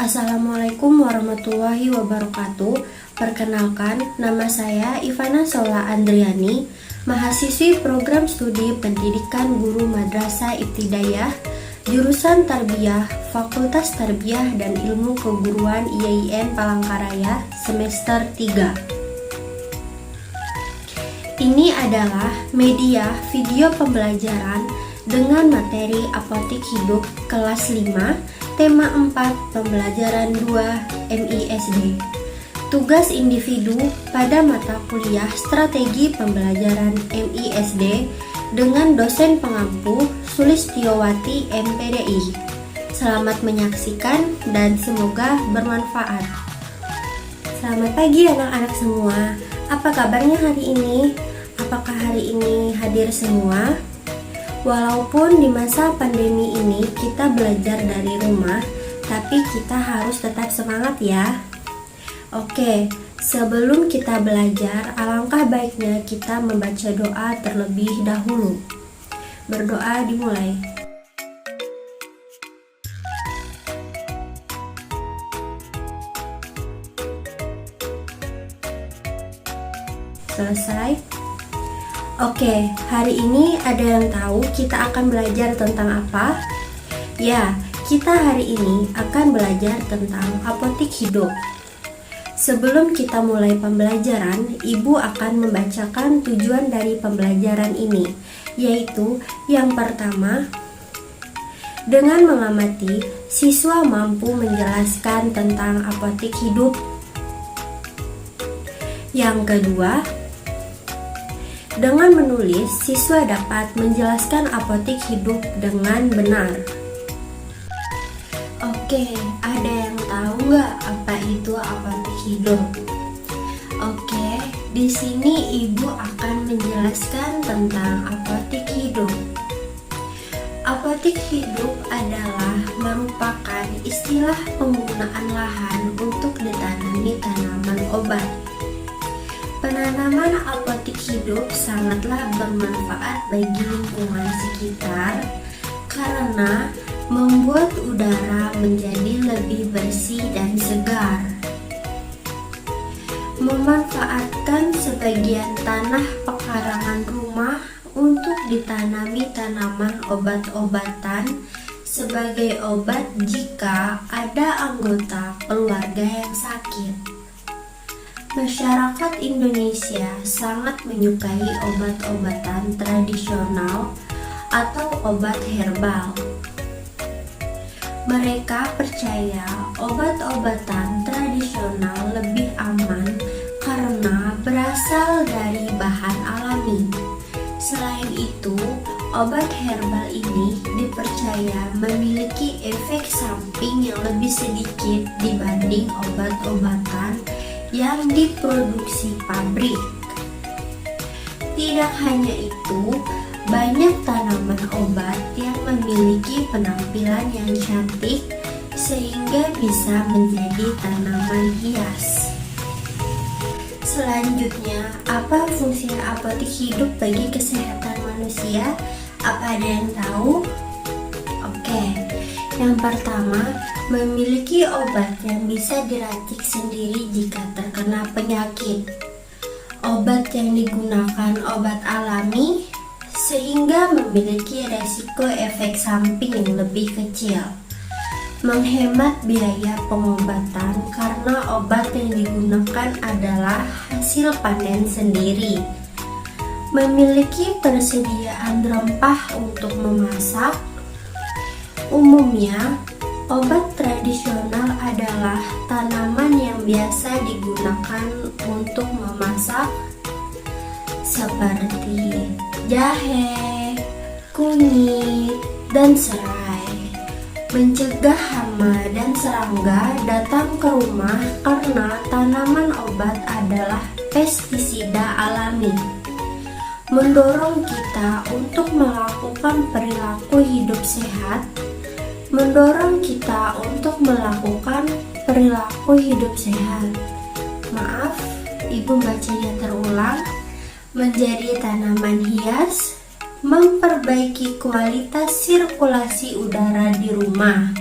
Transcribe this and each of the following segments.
Assalamualaikum warahmatullahi wabarakatuh. Perkenalkan, nama saya Ivana Sola Andriani, mahasiswi program studi pendidikan guru Madrasah Ibtidaiyah, jurusan Tarbiyah, Fakultas Tarbiyah dan Ilmu Keguruan IAIN Palangkaraya, semester 3. Ini adalah media video pembelajaran dengan materi apotik hidup kelas 5, tema 4, pembelajaran 2 MISD. Tugas individu pada mata kuliah strategi pembelajaran MISD dengan dosen pengampu Sulistiowati MPDI. Selamat menyaksikan dan semoga bermanfaat. Selamat pagi anak-anak semua. Apa kabarnya hari ini? Apakah hari ini hadir semua? Walaupun di masa pandemi ini kita belajar dari rumah, tapi kita harus tetap semangat ya. Oke, sebelum kita belajar, alangkah baiknya kita membaca doa terlebih dahulu. Berdoa dimulai. Selesai? Oke, hari ini ada yang tahu kita akan belajar tentang apa? Ya, kita hari ini akan belajar tentang apotik hidup. Sebelum kita mulai pembelajaran, Ibu akan membacakan tujuan dari pembelajaran ini, yaitu yang pertama, dengan mengamati, siswa mampu menjelaskan tentang apotik hidup. Yang kedua, dengan menulis, siswa dapat menjelaskan apotik hidup dengan benar. Oke, ada yang tahu nggak apa itu apotik hidup? Oke, di sini Ibu akan menjelaskan tentang apotik hidup. Apotik hidup adalah merupakan istilah penggunaan lahan untuk ditanami tanaman obat. Penanaman apotik hidup sangatlah bermanfaat bagi lingkungan sekitar karena membuat udara menjadi lebih bersih dan segar. Memanfaatkan sebagian tanah pekarangan rumah untuk ditanami tanaman obat-obatan sebagai obat jika ada anggota keluarga yang sakit. Masyarakat Indonesia sangat menyukai obat-obatan tradisional atau obat herbal. Mereka percaya obat-obatan tradisional lebih aman karena berasal dari bahan alami. Selain itu, obat herbal ini dipercaya memiliki efek samping yang lebih sedikit dibanding obat-obatan yang diproduksi pabrik. Tidak hanya itu, banyak tanaman obat yang memiliki penampilan yang cantik sehingga bisa menjadi tanaman hias. Selanjutnya, apa fungsi apotik hidup bagi kesehatan manusia? Apa ada yang tahu? Oke, yang pertama, memiliki obat yang bisa diracik sendiri jika terkena penyakit. Obat yang digunakan obat alami sehingga memiliki resiko efek samping yang lebih kecil. Menghemat biaya pengobatan karena obat yang digunakan adalah hasil panen sendiri. Memiliki persediaan rempah untuk memasak. Umumnya, obat tradisional adalah tanaman yang biasa digunakan untuk memasak seperti jahe, kunyit, dan serai. Mencegah hama dan serangga datang ke rumah karena tanaman obat adalah pestisida alami. Mendorong kita untuk melakukan perilaku hidup sehat. Mendorong kita untuk melakukan perilaku hidup sehat. Maaf, Ibu bacanya terulang. Menjadi tanaman hias, memperbaiki kualitas sirkulasi udara di rumah,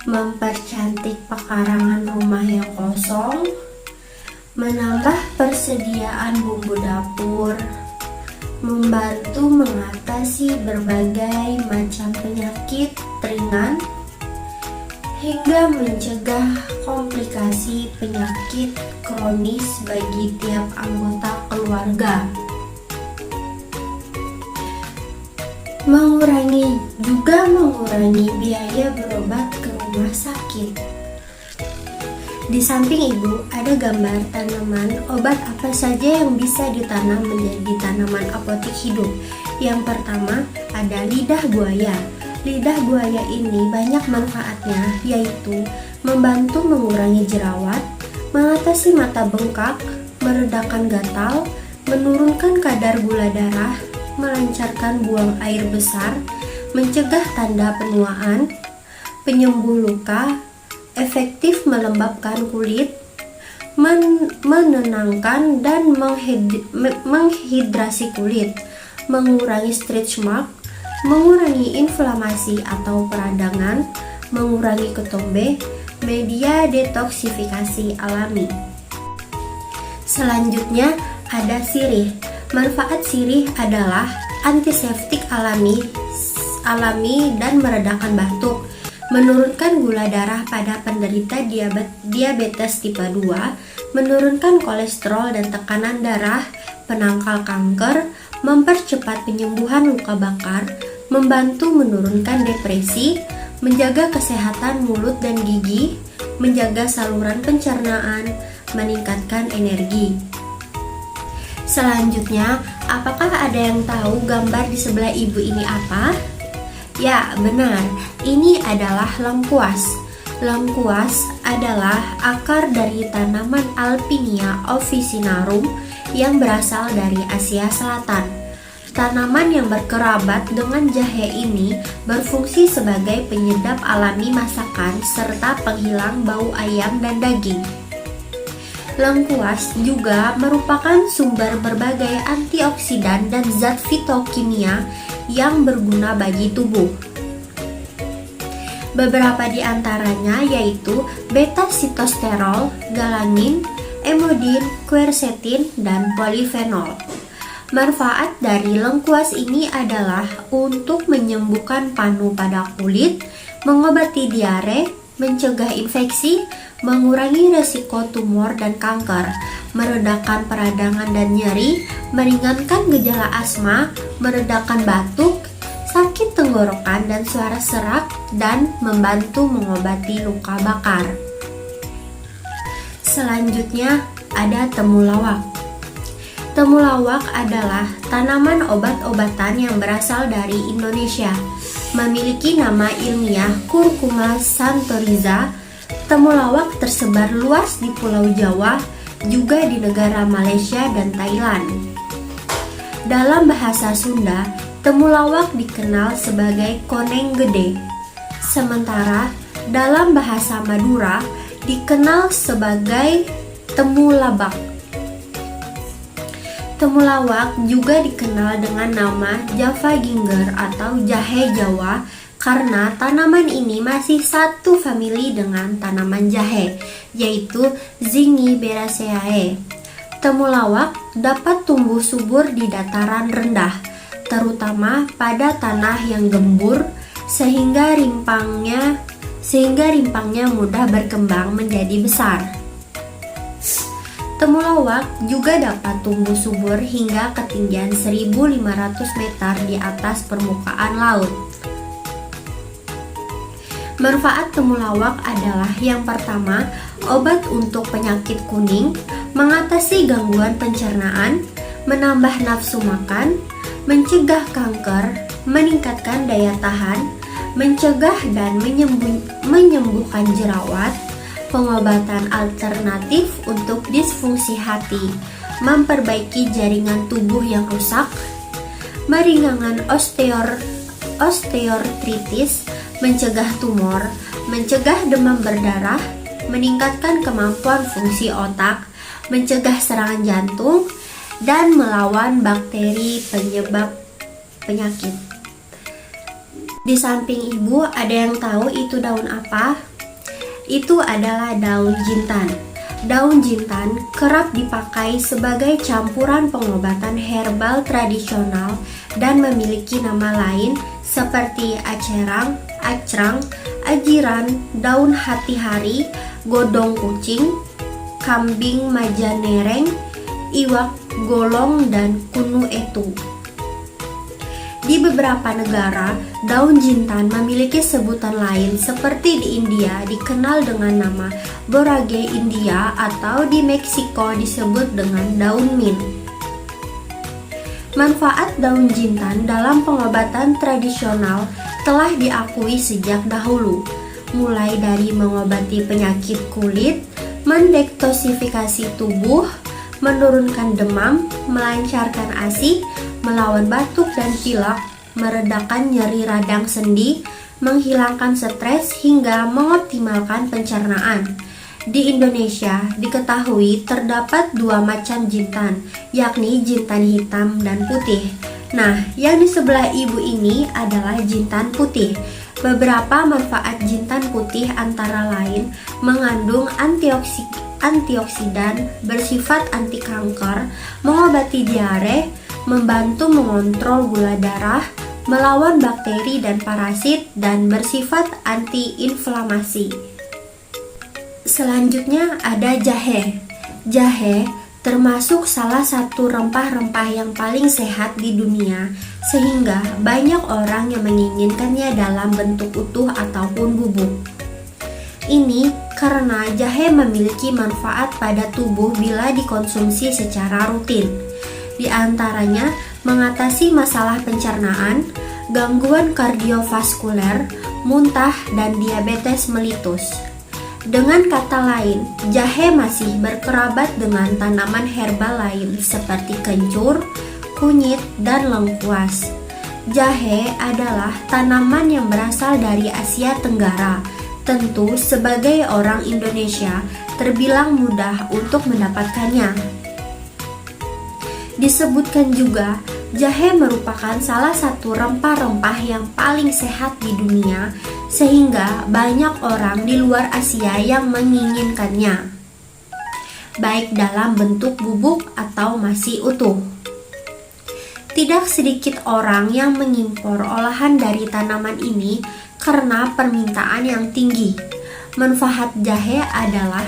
mempercantik pekarangan rumah yang kosong, menambah persediaan bumbu dapur, membantu mengatasi berbagai macam penyakit ringan, hingga mencegah komplikasi penyakit kronis bagi tiap anggota keluarga. Mengurangi biaya berobat ke rumah sakit. Di samping ibu ada gambar tanaman obat apa saja yang bisa ditanam menjadi tanaman apotek hidup. Yang pertama ada lidah buaya. Lidah buaya ini banyak manfaatnya, yaitu membantu mengurangi jerawat, mengatasi mata bengkak, meredakan gatal, menurunkan kadar gula darah, melancarkan buang air besar, mencegah tanda penuaan, penyembuh luka, efektif melembabkan kulit, menenangkan dan menghidrasi kulit, mengurangi stretch mark, mengurangi inflamasi atau peradangan, mengurangi ketombe, media detoksifikasi alami. Selanjutnya ada sirih. Manfaat sirih adalah antiseptik alami dan meredakan batuk, menurunkan gula darah pada penderita diabetes tipe 2, menurunkan kolesterol dan tekanan darah, penangkal kanker, mempercepat penyembuhan luka bakar, membantu menurunkan depresi, menjaga kesehatan mulut dan gigi, menjaga saluran pencernaan, meningkatkan energi. Selanjutnya, apakah ada yang tahu gambar di sebelah ibu ini apa? Ya, benar. Ini adalah lengkuas. Lengkuas adalah akar dari tanaman Alpinia officinarum yang berasal dari Asia Selatan. Tanaman yang berkerabat dengan jahe ini berfungsi sebagai penyedap alami masakan serta penghilang bau ayam dan daging. Lengkuas juga merupakan sumber berbagai antioksidan dan zat fitokimia yang berguna bagi tubuh. Beberapa di antaranya yaitu beta-sitosterol, galanin, emodin, quercetin, dan polifenol. Manfaat dari lengkuas ini adalah untuk menyembuhkan panu pada kulit, mengobati diare, mencegah infeksi, mengurangi resiko tumor dan kanker, meredakan peradangan dan nyeri, meringankan gejala asma, meredakan batuk, sakit tenggorokan dan suara serak, dan membantu mengobati luka bakar. Selanjutnya ada temulawak. Temulawak adalah tanaman obat-obatan yang berasal dari Indonesia. Memiliki nama ilmiah Curcuma santoriza. Temulawak tersebar luas di Pulau Jawa, juga di negara Malaysia dan Thailand. Dalam bahasa Sunda, temulawak dikenal sebagai koneng gede. Sementara dalam bahasa Madura dikenal sebagai temulabak. Temulawak juga dikenal dengan nama Java ginger atau jahe Jawa karena tanaman ini masih satu famili dengan tanaman jahe, yaitu Zingiberaceae. Temulawak dapat tumbuh subur di dataran rendah, terutama pada tanah yang gembur, sehingga rimpangnya mudah berkembang menjadi besar. Temulawak juga dapat tumbuh subur hingga ketinggian 1.500 meter di atas permukaan laut. Manfaat temulawak adalah yang pertama, obat untuk penyakit kuning, mengatasi gangguan pencernaan, menambah nafsu makan, mencegah kanker, meningkatkan daya tahan, mencegah dan menyembuhkan jerawat, pengobatan alternatif untuk disfungsi hati, memperbaiki jaringan tubuh yang rusak, meringankan osteoartritis, mencegah tumor, mencegah demam berdarah, meningkatkan kemampuan fungsi otak, mencegah serangan jantung, dan melawan bakteri penyebab penyakit. Di samping ibu, ada yang tahu itu daun apa? itu adalah daun jintan. Daun jintan kerap dipakai sebagai campuran pengobatan herbal tradisional dan memiliki nama lain seperti acerang, acrang, ajiran, daun hati-hari, godong kucing, kambing majanereng, iwak golong, dan kunu etu. Di beberapa negara, daun jintan memiliki sebutan lain seperti di India dikenal dengan nama borage India atau di Meksiko disebut dengan daun mint. Manfaat daun jintan dalam pengobatan tradisional telah diakui sejak dahulu, mulai dari mengobati penyakit kulit, mendetoksifikasi tubuh, menurunkan demam, melancarkan ASI, melawan batuk dan pilek, meredakan nyeri radang sendi, menghilangkan stres, hingga mengoptimalkan pencernaan. Di Indonesia diketahui terdapat dua macam jintan, yakni jintan hitam dan putih. Nah, yang di sebelah ibu ini adalah jintan putih. Beberapa manfaat jintan putih antara lain mengandung antioksidan, bersifat anti kanker, mengobati diare, membantu mengontrol gula darah, melawan bakteri dan parasit, dan bersifat anti-inflamasi. Selanjutnya ada jahe. Jahe termasuk salah satu rempah-rempah yang paling sehat di dunia, sehingga banyak orang yang menginginkannya dalam bentuk utuh ataupun bubuk. Ini karena jahe memiliki manfaat pada tubuh bila dikonsumsi secara rutin. Di antaranya mengatasi masalah pencernaan, gangguan kardiovaskuler, muntah, dan diabetes melitus. Dengan kata lain, jahe masih berkerabat dengan tanaman herbal lain seperti kencur, kunyit, dan lengkuas. Jahe adalah tanaman yang berasal dari Asia Tenggara. Tentu sebagai orang Indonesia terbilang mudah untuk mendapatkannya. Disebutkan juga, jahe merupakan salah satu rempah-rempah yang paling sehat di dunia, sehingga banyak orang di luar Asia yang menginginkannya, baik dalam bentuk bubuk atau masih utuh. Tidak sedikit orang yang mengimpor olahan dari tanaman ini karena permintaan yang tinggi. Manfaat jahe adalah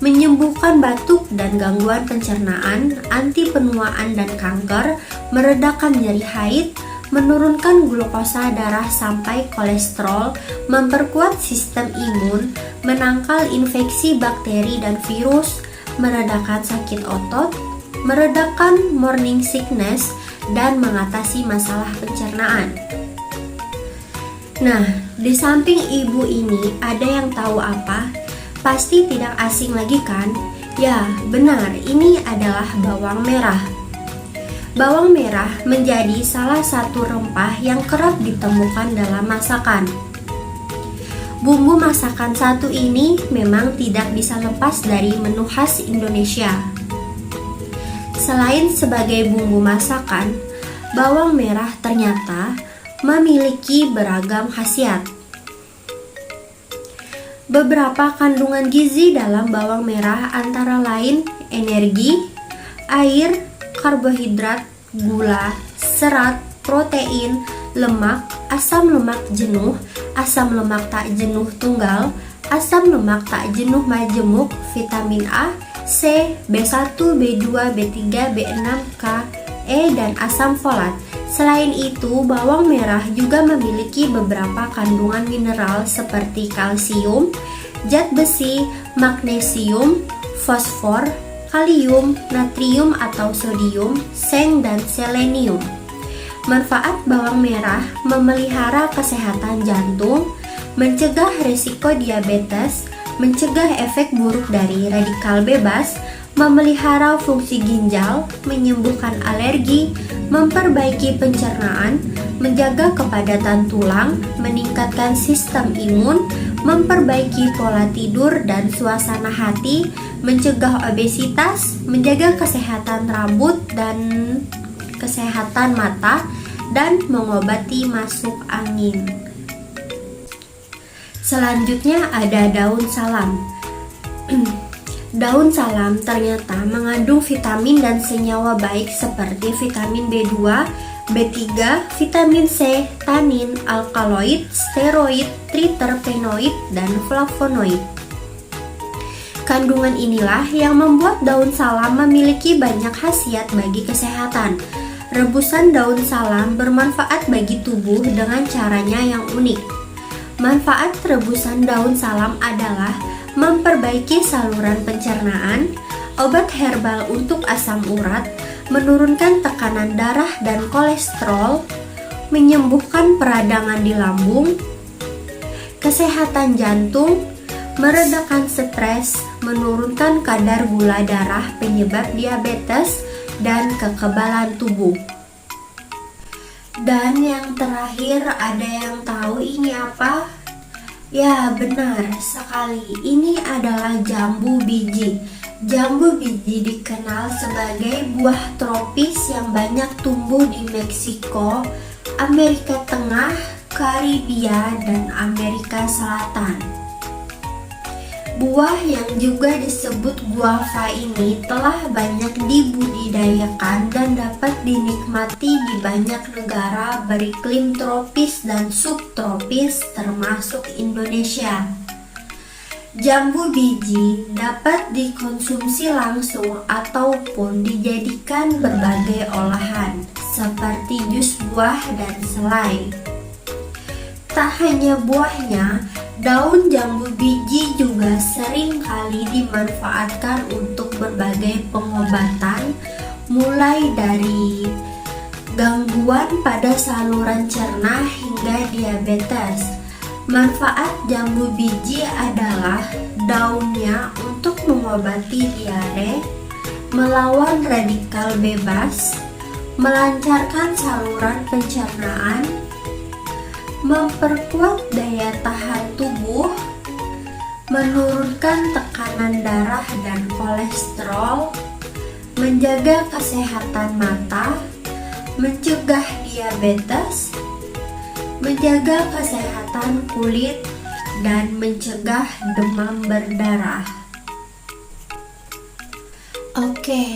menyembuhkan batuk dan gangguan pencernaan, anti penuaan dan kanker, meredakan nyeri haid, menurunkan glukosa darah sampai kolesterol, memperkuat sistem imun, menangkal infeksi bakteri dan virus, meredakan sakit otot, meredakan morning sickness, dan mengatasi masalah pencernaan. Nah, di samping ibu ini ada yang tahu apa? Pasti tidak asing lagi kan? Ya, benar, ini adalah bawang merah. Bawang merah menjadi salah satu rempah yang kerap ditemukan dalam masakan. Bumbu masakan satu ini memang tidak bisa lepas dari menu khas Indonesia. Selain sebagai bumbu masakan, bawang merah ternyata memiliki beragam khasiat. Beberapa kandungan gizi dalam bawang merah antara lain energi, air, karbohidrat, gula, serat, protein, lemak, asam lemak jenuh, asam lemak tak jenuh tunggal, asam lemak tak jenuh majemuk, vitamin A, C, B1, B2, B3, B6, K, E, dan asam folat. Selain itu, bawang merah juga memiliki beberapa kandungan mineral seperti kalsium, zat besi, magnesium, fosfor, kalium, natrium atau sodium, seng, dan selenium. Manfaat bawang merah memelihara kesehatan jantung, mencegah risiko diabetes, mencegah efek buruk dari radikal bebas, memelihara fungsi ginjal, menyembuhkan alergi, memperbaiki pencernaan, menjaga kepadatan tulang, meningkatkan sistem imun, memperbaiki pola tidur dan suasana hati, mencegah obesitas, menjaga kesehatan rambut dan kesehatan mata, dan mengobati masuk angin. Selanjutnya ada daun salam. Daun salam ternyata mengandung vitamin dan senyawa baik seperti vitamin B2, B3, vitamin C, tanin, alkaloid, steroid, triterpenoid, dan flavonoid. Kandungan inilah yang membuat daun salam memiliki banyak khasiat bagi kesehatan. Rebusan daun salam bermanfaat bagi tubuh dengan caranya yang unik. Manfaat rebusan daun salam adalah memperbaiki saluran pencernaan, obat herbal untuk asam urat, menurunkan tekanan darah dan kolesterol, menyembuhkan peradangan di lambung, kesehatan jantung, meredakan stres, menurunkan kadar gula darah penyebab diabetes, dan kekebalan tubuh. Dan yang terakhir, ada yang tahu ini apa? Ya, benar sekali. Ini adalah jambu biji. Jambu biji dikenal sebagai buah tropis yang banyak tumbuh di Meksiko, Amerika Tengah, Karibia, dan Amerika Selatan. Buah yang juga disebut guava ini telah banyak dibudidayakan dan dapat dinikmati di banyak negara beriklim tropis dan subtropis termasuk Indonesia. Jambu biji dapat dikonsumsi langsung ataupun dijadikan berbagai olahan seperti jus buah dan selai. Tak hanya buahnya, daun jambu biji juga sering kali dimanfaatkan untuk berbagai pengobatan, mulai dari gangguan pada saluran cerna hingga diabetes. Manfaat jambu biji adalah daunnya untuk mengobati diare, melawan radikal bebas, melancarkan saluran pencernaan, memperkuat daya tahan tubuh, menurunkan tekanan darah dan kolesterol, menjaga kesehatan mata, mencegah diabetes, menjaga kesehatan kulit, dan mencegah demam berdarah. Oke,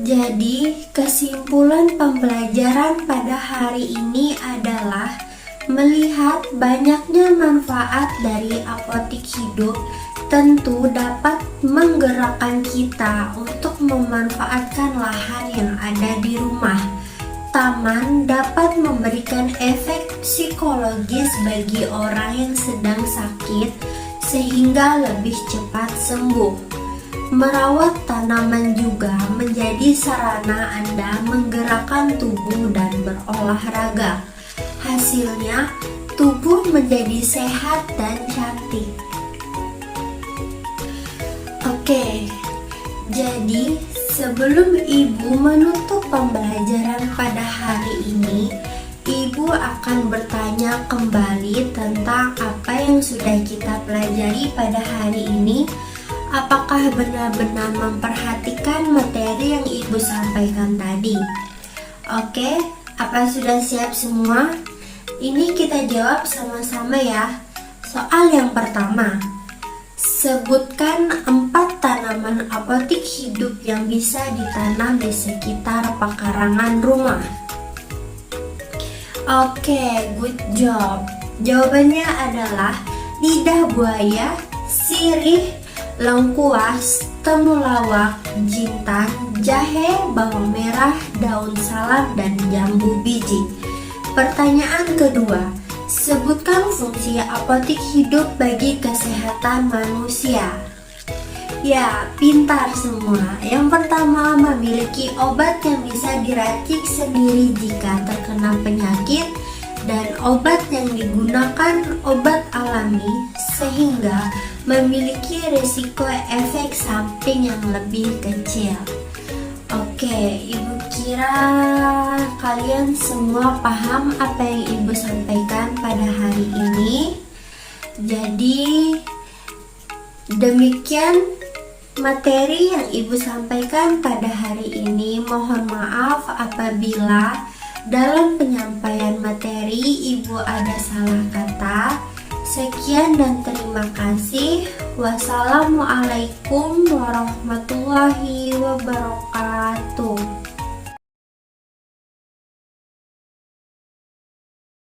jadi kesimpulan pembelajaran pada hari ini adalah melihat banyaknya manfaat dari apotik hidup tentu dapat menggerakkan kita untuk memanfaatkan lahan yang ada di rumah. Taman dapat memberikan efek psikologis bagi orang yang sedang sakit sehingga lebih cepat sembuh. Merawat tanaman juga menjadi sarana Anda menggerakkan tubuh dan berolahraga. Hasilnya, tubuh menjadi sehat dan cantik. Oke, jadi sebelum Ibu menutup pembelajaran pada hari ini, Ibu akan bertanya kembali tentang apa yang sudah kita pelajari pada hari ini. Apakah benar-benar memperhatikan materi yang Ibu sampaikan tadi? Oke, apa sudah siap semua? Ini kita jawab sama-sama ya. Soal yang pertama, sebutkan 4 tanaman apotik hidup yang bisa ditanam di sekitar pekarangan rumah. Oke, good job. Jawabannya adalah lidah buaya, sirih, lengkuas, temulawak, jintan, jahe, bawang merah, daun salam, dan jambu biji. Pertanyaan kedua, sebutkan fungsi apotik hidup bagi kesehatan manusia. Ya, pintar semua. Yang pertama, memiliki obat yang bisa diracik sendiri jika terkena penyakit, dan obat yang digunakan obat alami sehingga memiliki risiko efek samping yang lebih kecil. Oke, Ibu kira kalian semua paham apa yang Ibu sampaikan pada hari ini. Jadi demikian materi yang Ibu sampaikan pada hari ini. Mohon maaf apabila dalam penyampaian materi Ibu ada salah kata. Sekian dan terima kasih. Wassalamualaikum warahmatullahi wabarakatuh.